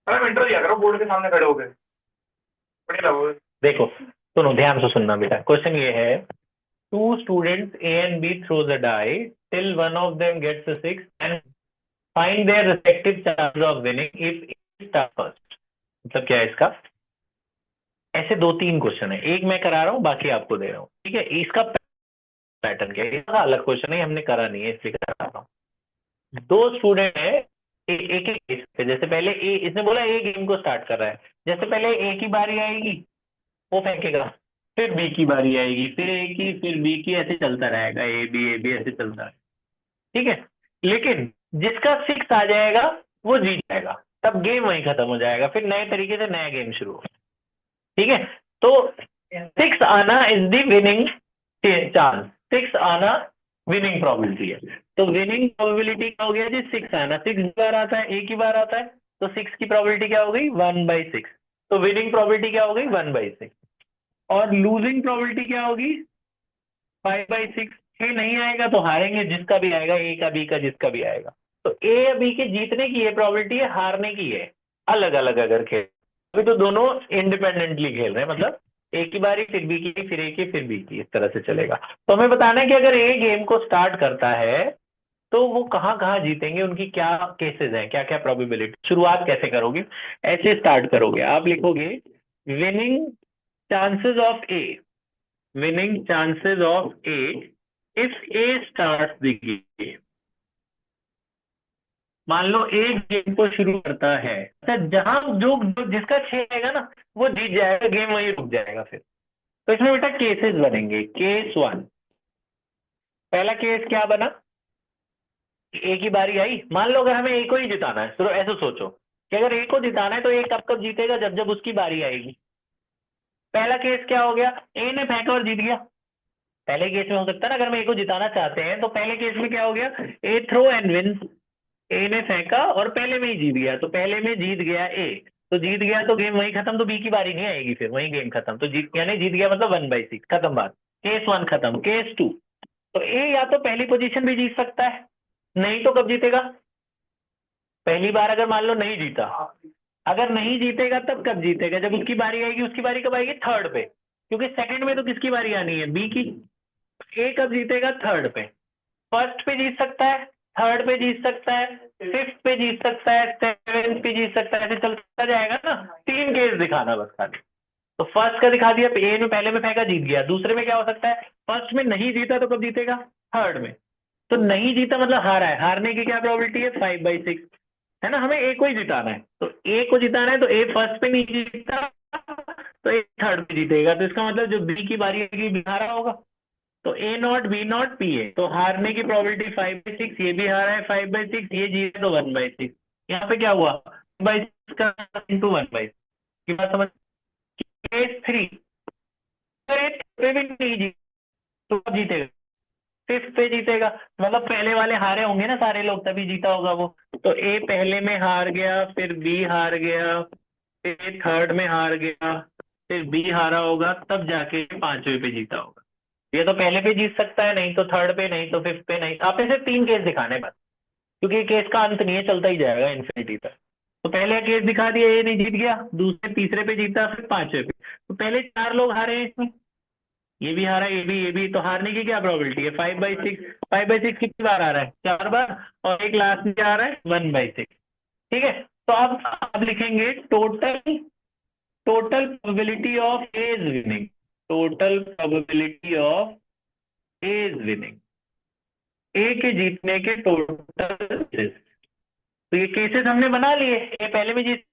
अरे मैं इंटरव्यू दिया करो बोर्ड के सामने खड़े होके, बढ़िया लगोगे। देखो, सुनो ध्यान से सुनना बेटा, क्वेश्चन ये है, two students A and B throws a die till one of them gets a six and find their respective chances of winning if A start first. मतलब क्या है इसका? ऐसे दो तीन क्वेश्चन है, एक मैं करा रहा हूँ बाकी आपको दे रहा हूँ, ठीक है? इसका पैटर्न क्या है, इसका अलग क्वेश्चन है, हमने करा नहीं है इसलिए करा रहा हूँ। दो स्टूडेंट है, एक एक केस पे, जैसे पहले ए, इसने बोला ए गेम को स्टार्ट कर रहा है, जैसे पहले ए की बारी आएगी वो फेंकेगा, फिर बी की बारी आएगी, फिर ए की, फिर बी की, ऐसे चलता रहेगा, ए बी ऐसे चलता है, ठीक है? लेकिन जिसका सिक्स आ जाएगा वो जीत जाएगा, तब गेम वहीं खत्म हो जाएगा, फिर नए तरीके से नया गेम शुरू हो, ठीक है? तो सिक्स आना is the winning chance, six आना विनिंग प्रोबेबिलिटी है। तो विनिंग प्रोबेबिलिटी क्या हो गया जी? सिक्स आना, सिक्स बार आता है, एक ही बार आता है, तो सिक्स की प्रोबेबिलिटी क्या हो गई? 1/6। तो विनिंग प्रोबेबिलिटी क्या हो गई? 1/6। और लूजिंग प्रोबेबिलिटी क्या होगी? 5/6। ये नहीं आएगा तो हारेंगे, जिसका भी आएगा, ए का बी का जिसका भी आएगा। तो ए या बी के जीतने की ये प्रोबेबिलिटी है, हारने की है अलग अलग अगर खेल। अभी तो दोनों इंडिपेंडेंटली खेल रहे हैं, मतलब एक की बारी, फिर बी की, फिर ए की, फिर बी की, इस तरह से चलेगा। तो हमें बताना है कि अगर ए गेम को स्टार्ट करता है तो वो कहाँ कहाँ जीतेंगे, उनकी क्या केसेस हैं, क्या क्या प्रोबेबिलिटी। शुरुआत कैसे करोगे? ऐसे स्टार्ट करोगे, आप लिखोगे winning chances of A, winning chances of A if A start the game. मान लो एक गेम को शुरू करता है, अच्छा जहां जो जिसका छह रहेगा ना वो जीत जाएगा, गेम वहीं रुक जाएगा फिर। तो इसमें बेटा केसेस बनेंगे। केस वन, पहला केस क्या बना? ए की बारी आई, मान लो अगर हमें ए को ही जिताना है, तो ऐसे सोचो कि अगर ए को जिताना है तो ए कब कब जीतेगा? जब जब उसकी बारी आएगी। पहला केस क्या हो गया? ए ने फेंका और जीत गया। पहले केस में हो सकता है ना, अगर हम ए को जिताना चाहते हैं तो पहले केस में क्या हो गया? ए थ्रो एंड विन, ए ने फेंका और पहले में ही जीत गया, तो पहले में जीत गया ए, तो जीत गया तो गेम वहीं खत्म, तो बी की बारी नहीं आएगी, फिर वहीं गेम खत्म, तो जीत यानी जीत गया मतलब 1/6, खत्म बात। केस वन खत्म। केस टू, तो ए या तो पहली पोजीशन भी जीत सकता है, नहीं तो कब जीतेगा? पहली बार अगर मान लो नहीं जीता, अगर नहीं जीतेगा तब कब जीतेगा? जब उसकी बारी आएगी। उसकी बारी कब आएगी? थर्ड पे, क्योंकि सेकंड में तो किसकी बारी आनी है? बी की। ए कब जीतेगा? थर्ड पे। फर्स्ट पे जीत सकता है, थर्ड पे जीत सकता है, फिफ्थ पे जीत सकता है, सेवेंथ पे जीत सकता है, ऐसे चलता जाएगा ना। तीन केस दिखाना बस खाली। तो फर्स्ट का दिखा दिया, ए में पहले में फेंका जीत गया। दूसरे में क्या हो सकता है? फर्स्ट में नहीं जीता तो कब जीतेगा? थर्ड में। तो नहीं जीता मतलब हारा है, हारने की क्या प्रोबेबिलिटी है? 5/6, है ना? हमें ए को ही जिताना है, तो ए को जिताना है, तो ए फर्स्ट पे नहीं जीता तो ए थर्ड पे जीतेगा, तो इसका मतलब जो बी की बारी आएगी बी हारा होगा। तो A not B not P A, तो हारने की प्रोबेबिलिटी 5/6, ये भी हारा है 5/6, ये जीते तो 1/6। यहाँ पे क्या हुआ? 1/6 का इंटू 1/6 की बात समझ। केस थ्री, अगर ए पे भी नहीं जीत तो कब जीतेगा? फिफ्थ पे जीतेगा, मतलब पहले वाले हारे होंगे ना सारे लोग, तभी जीता होगा वो। तो ए पहले में हार गया, फिर बी हार गया, फिर थर्ड में हार गया, फिर बी हारा होगा, तब जाके पांचवे पे जीता होगा। ये तो पहले पे जीत सकता है, नहीं तो थर्ड पे, नहीं तो फिफ्थ पे, नहीं। आप ऐसे तीन केस दिखाने बस, क्योंकि केस का अंत नहीं है, चलता ही जाएगा इन्फिनिटी तक। तो पहले केस दिखा दिया, ये नहीं जीत गया, दूसरे तीसरे पे जीता, फिर पांचवे पे। तो पहले चार लोग हारे हैं इसमें, ये भी हारा, ये भी, तो हारने की क्या प्रोबेबिलिटी है? 5/6। 5/6 कितनी बार आ रहा है? चार बार, और एक लास्ट में क्या आ रहा है? 1/6। ठीक है? तो अब लिखेंगे total, total probability of A's winning, total probability of A's winning, A के जीतने के टोटल। तो ये केसेस हमने बना लिए, ए पहले में जीत